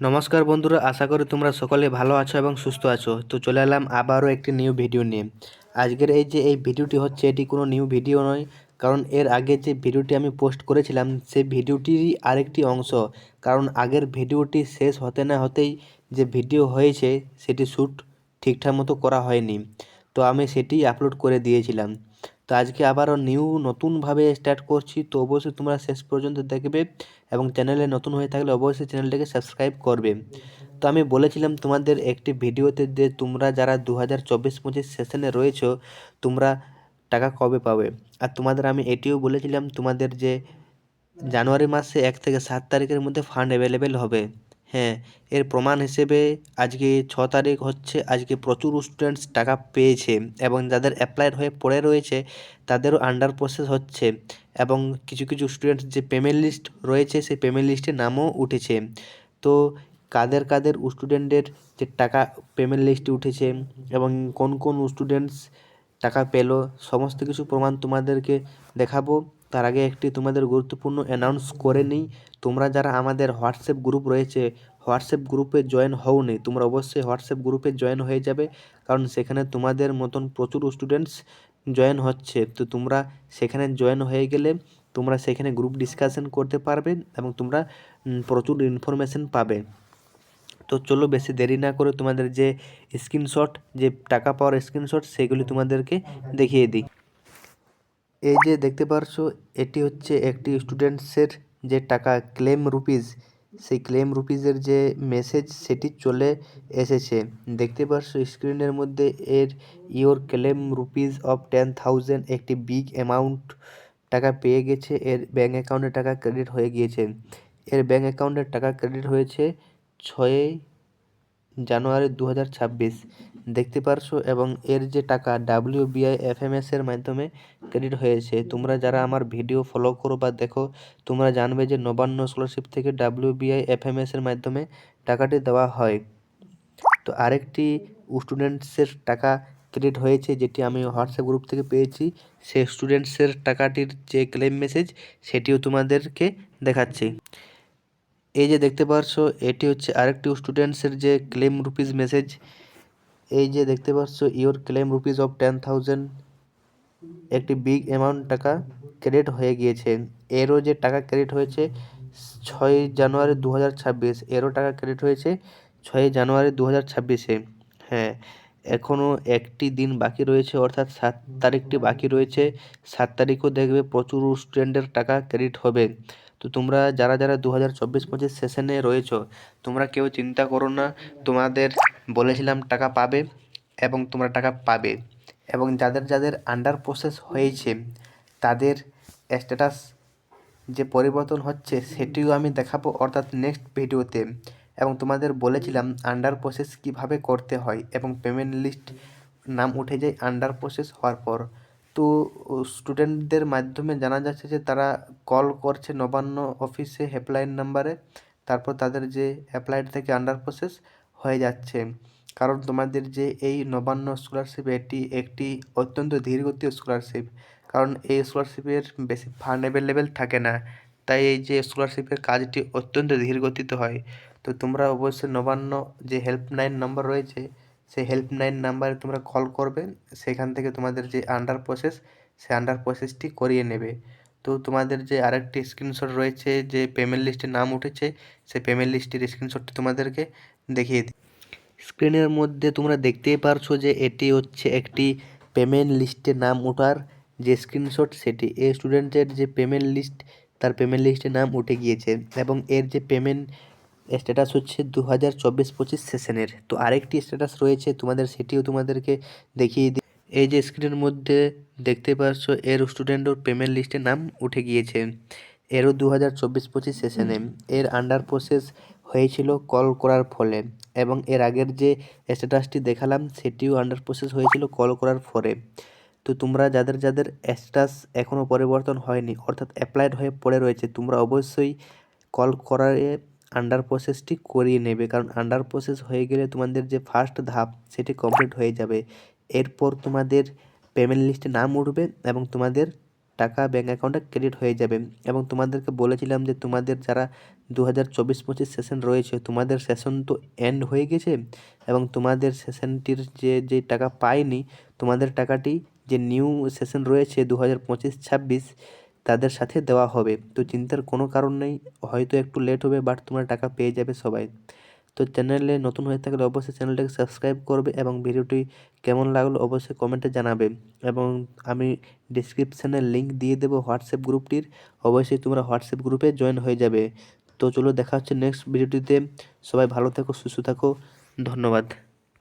নমস্কার বন্ধুরা, আশা করি তোমরা সকলে ভালো আছো এবং সুস্থ আছো। তো চলে এলাম আবারও একটি নিউ ভিডিও নিয়ে। আজকের এই ভিডিওটি হচ্ছে, এটি কোনো নিউ ভিডিও নয়, কারণ এর আগে যে ভিডিওটি আমি পোস্ট করেছিলাম সেই ভিডিওটিরই আরেকটি অংশ। কারণ আগের ভিডিওটি শেষ হতে না হতেই যে ভিডিও হয়েছে সেটি শ্যুট ঠিকঠাক মতো করা হয়নি, তো আমি সেটি আপলোড করে দিয়েছিলাম। তো আজকে আবারও নতুনভাবে স্টার্ট করছি, তো অবশ্যই তোমরা শেষ পর্যন্ত দেখবে এবং চ্যানেলে নতুন হয়ে থাকলে অবশ্যই চ্যানেলটিকে সাবস্ক্রাইব করবে। তো আমি বলেছিলাম তোমাদের একটি ভিডিওতে যে তোমরা যারা 2024-25 সেশনে রয়েছো তোমরা টাকা কবে পাবে। আর তোমাদের আমি এটিও বলেছিলাম তোমাদের যে জানুয়ারি মাসে 1 থেকে 7 তারিখের মধ্যে ফান্ড অ্যাভেলেবেল হবে। হ্যাঁ, এর প্রমাণ হিসেবে আজকে 6 তারিখ হচ্ছে, আজকে প্রচুর স্টুডেন্টস টাকা পেয়েছে এবং যাদের অ্যাপ্লাইড হয়ে পড়ে রয়েছে তাদেরও আন্ডার প্রসেস হচ্ছে এবং কিছু কিছু স্টুডেন্টস যে পেমেন্ট লিস্ট রয়েছে সেই পেমেন্ট লিস্টে নামও উঠেছে। তো কাদের কাদের স্টুডেন্টের যে টাকা পেমেন্ট লিস্টে উঠেছে এবং কোন কোন স্টুডেন্টস টাকা পেলো সমস্ত কিছু প্রমাণ তোমাদেরকে দেখাবো। তার আগে একটি তোমাদের গুরুত্বপূর্ণ অ্যানাউন্স করে নিই। তোমরা যারা আমাদের হোয়াটসঅ্যাপ গ্রুপ রয়েছে, হোয়াটসঅ্যাপ গ্রুপে জয়েন হওনি, তোমরা অবশ্যই হোয়াটসঅ্যাপ গ্রুপে জয়েন হয়ে যাবে, কারণ সেখানে তোমাদের মতন প্রচুর স্টুডেন্টস জয়েন হচ্ছে। তো তোমরা সেখানে জয়েন হয়ে গেলে তোমরা সেখানে গ্রুপ ডিসকাশন করতে পারবে এবং তোমরা প্রচুর ইনফরমেশন পাবে। তো চলো বেশি দেরি না করে তোমাদের যে স্ক্রিনশট, যে টাকা পাওয়ার স্ক্রিনশট, সেগুলি তোমাদেরকে দেখিয়ে দিই। এই যে দেখতে পারছো, এটি হচ্ছে একটি স্টুডেন্টসের যে টাকা ক্লেম রুপিস, সেই ক্লেম রুপিসের যে মেসেজ সেটি চলে এসেছে। দেখতে পারছো স্ক্রিনের মধ্যে এর ইওর ক্লেম রুপিস অফ 10,000 একটি বিগ অ্যামাউন্ট টাকা পেয়ে গেছে। এর ব্যাঙ্ক অ্যাকাউন্টে টাকা ক্রেডিট হয়ে গিয়েছে। এর ব্যাঙ্ক অ্যাকাউন্টে টাকা ক্রেডিট হয়েছে 6 জানুয়ারি 2026, দেখতে পারছো। এবং এর যে টাকা WBI-FMS এর মাধ্যমে ক্রেডিট হয়েছে। তোমরা যারা আমার ভিডিও ফলো করো বা দেখো তোমরা জানবে যে নবান্ন স্কলারশিপ থেকে WBI-FMS এর মাধ্যমে টাকাটি দেওয়া হয়। তো আরেকটি স্টুডেন্টসের টাকা ক্রেডিট হয়েছে যেটি আমি হোয়াটসঅ্যাপ গ্রুপ থেকে পেয়েছি। সেই স্টুডেন্টসের টাকাটির যে ক্লেম মেসেজ সেটিও তোমাদেরকে দেখাচ্ছি। এই যে দেখতে পারছো, এটি হচ্ছে আরেকটি স্টুডেন্টসের যে ক্লেম রুপিস মেসেজ। এই যে দেখতে পাচ্ছ ইওর ক্লেম রুপিস অফ 10,000 একটি বিগ অ্যামাউন্ট টাকা ক্রেডিট হয়ে গিয়েছে। এরও যে টাকা ক্রেডিট হয়েছে 6 জানুয়ারি 2026, এরও টাকা ক্রেডিট হয়েছে 6 জানুয়ারি 2026-এ। হ্যাঁ, এখনও একটি দিন বাকি রয়েছে, অর্থাৎ 7 তারিখটি বাকি রয়েছে। 7 তারিখও দেখবে প্রচুর স্টুডেন্টের টাকা ক্রেডিট হবে। তো তোমরা যারা যারা 2024-25 সেশনে রয়েছো তোমরা কেউ চিন্তা করো না, তোমাদের বলেছিলাম টাকা পাবে এবং তোমরা টাকা পাবে। এবং যাদের যাদের আন্ডার প্রসেস হয়েছে তাদের স্ট্যাটাস যে পরিবর্তন হচ্ছে সেটিও আমি দেখাবো, অর্থাৎ নেক্সট ভিডিওতে। এবং তোমাদের বলেছিলাম আন্ডার প্রসেস কিভাবে করতে হয় এবং পেমেন্ট লিস্ট নাম উঠে যায় আন্ডার প্রসেস হওয়ার পর। তো স্টুডেন্টদের মাধ্যমে জানা যাচ্ছে যে তারা কল করছে নবান্ন অফিসে হেল্পলাইন নাম্বারে, তারপর তাদের যে অ্যাপ্লাইড থেকে আন্ডার প্রসেস হয়ে যাচ্ছে। কারণ তোমাদের যে এই নবান্ন স্কলারশিপ এটি একটি অত্যন্ত ধীরগতির স্কলারশিপ, কারণ এই স্কলারশিপের বেশি ফান্ড অ্যাভেলেবেল থাকে না, তাই এই যে স্কলারশিপের কাজটি অত্যন্ত ধীর গতিতে হয়। তো তোমরা অবশ্যই নবান্ন যে হেল্পলাইন নাম্বার রয়েছে সেই হেল্পলাইন নাম্বারে তোমরা কল করবে, সেখান থেকে তোমাদের যে আন্ডার প্রসেস সেই আন্ডার প্রসেসটি করিয়ে নেবে। তো তোমাদের যে আরেকটি স্ক্রিনশট রয়েছে যে পেমেন্ট লিস্টে নাম উঠেছে, সেই পেমেন্ট লিস্টের স্ক্রিনশটটি তোমাদেরকে দেখিয়ে দিই। স্ক্রিনের মধ্যে তোমরা দেখতেই পারছো যে এটি হচ্ছে একটি পেমেন্ট লিস্টে নাম ওঠার যে স্ক্রিনশট, সেটি এই স্টুডেন্টের যে পেমেন্ট লিস্ট তার পেমেন্ট লিস্টে নাম উঠে গিয়েছে এবং এর যে পেমেন্ট স্ট্যাটাস হচ্ছে 2024-25 সেশনের। তো আরেকটি স্ট্যাটাস রয়েছে তোমাদের, সেটিও তোমাদেরকে দেখিয়ে দিই। এই যে স্ক্রিনের মধ্যে দেখতে পাচ্ছ এর স্টুডেন্টও পেমেন্ট লিস্টে নাম উঠে গিয়েছে, এরও 2024-25 সেশনে। এর আন্ডার প্রসেস হয়েছিল কল করার ফলে এবং এর আগের যে স্ট্যাটাসটি দেখালাম সেটিও আন্ডার প্রসেস হয়েছিল কল করার ফলে। তো তোমরা যাদের যাদের স্ট্যাটাস এখনও পরিবর্তন হয়নি, অর্থাৎ অ্যাপ্লাইড হয়ে পড়ে রয়েছে, তোমরা অবশ্যই কল করারে আন্ডার প্রসেসটি করিয়ে নেবে, কারণ আন্ডার প্রসেস হয়ে গেলে তোমাদের যে ফার্স্ট ধাপ সেটি কমপ্লিট হয়ে যাবে। এরপর তোমাদের পেমেন্ট লিস্টে নাম উঠবে এবং তোমাদের টাকা ব্যাঙ্ক অ্যাকাউন্টে ক্রেডিট হয়ে যাবে। এবং তোমাদেরকে বলেছিলাম যে তোমাদের যারা 2024-25 সেশন রয়েছে, তোমাদের সেশন তো এন্ড হয়ে গেছে এবং তোমাদের সেশনটির যে টাকা পায়নি, তোমাদের টাকাটি যে নিউ সেশন রয়েছে 2025-26 তাদের সাথে দেওয়া হবে। তো চিন্তার কোনো কারণ নেই, হয়তো একটু লেট হবে বাট তোমরা টাকা পেয়ে যাবে সবাই। তো চ্যানেলে নতুন হয়ে থাকলে অবশ্যই চ্যানেলটাকে সাবস্ক্রাইব করবে এবং ভিডিওটি কেমন লাগলো অবশ্যই কমেন্টে জানাবে। এবং আমি ডিসক্রিপশানে লিঙ্ক দিয়ে দেবো হোয়াটসঅ্যাপ গ্রুপটির, অবশ্যই তোমরা হোয়াটসঅ্যাপ গ্রুপে জয়েন হয়ে যাবে। তো চলো দেখা হচ্ছে নেক্সট ভিডিওটিতে। সবাই ভালো থেকো, সুস্থ থাকো, ধন্যবাদ।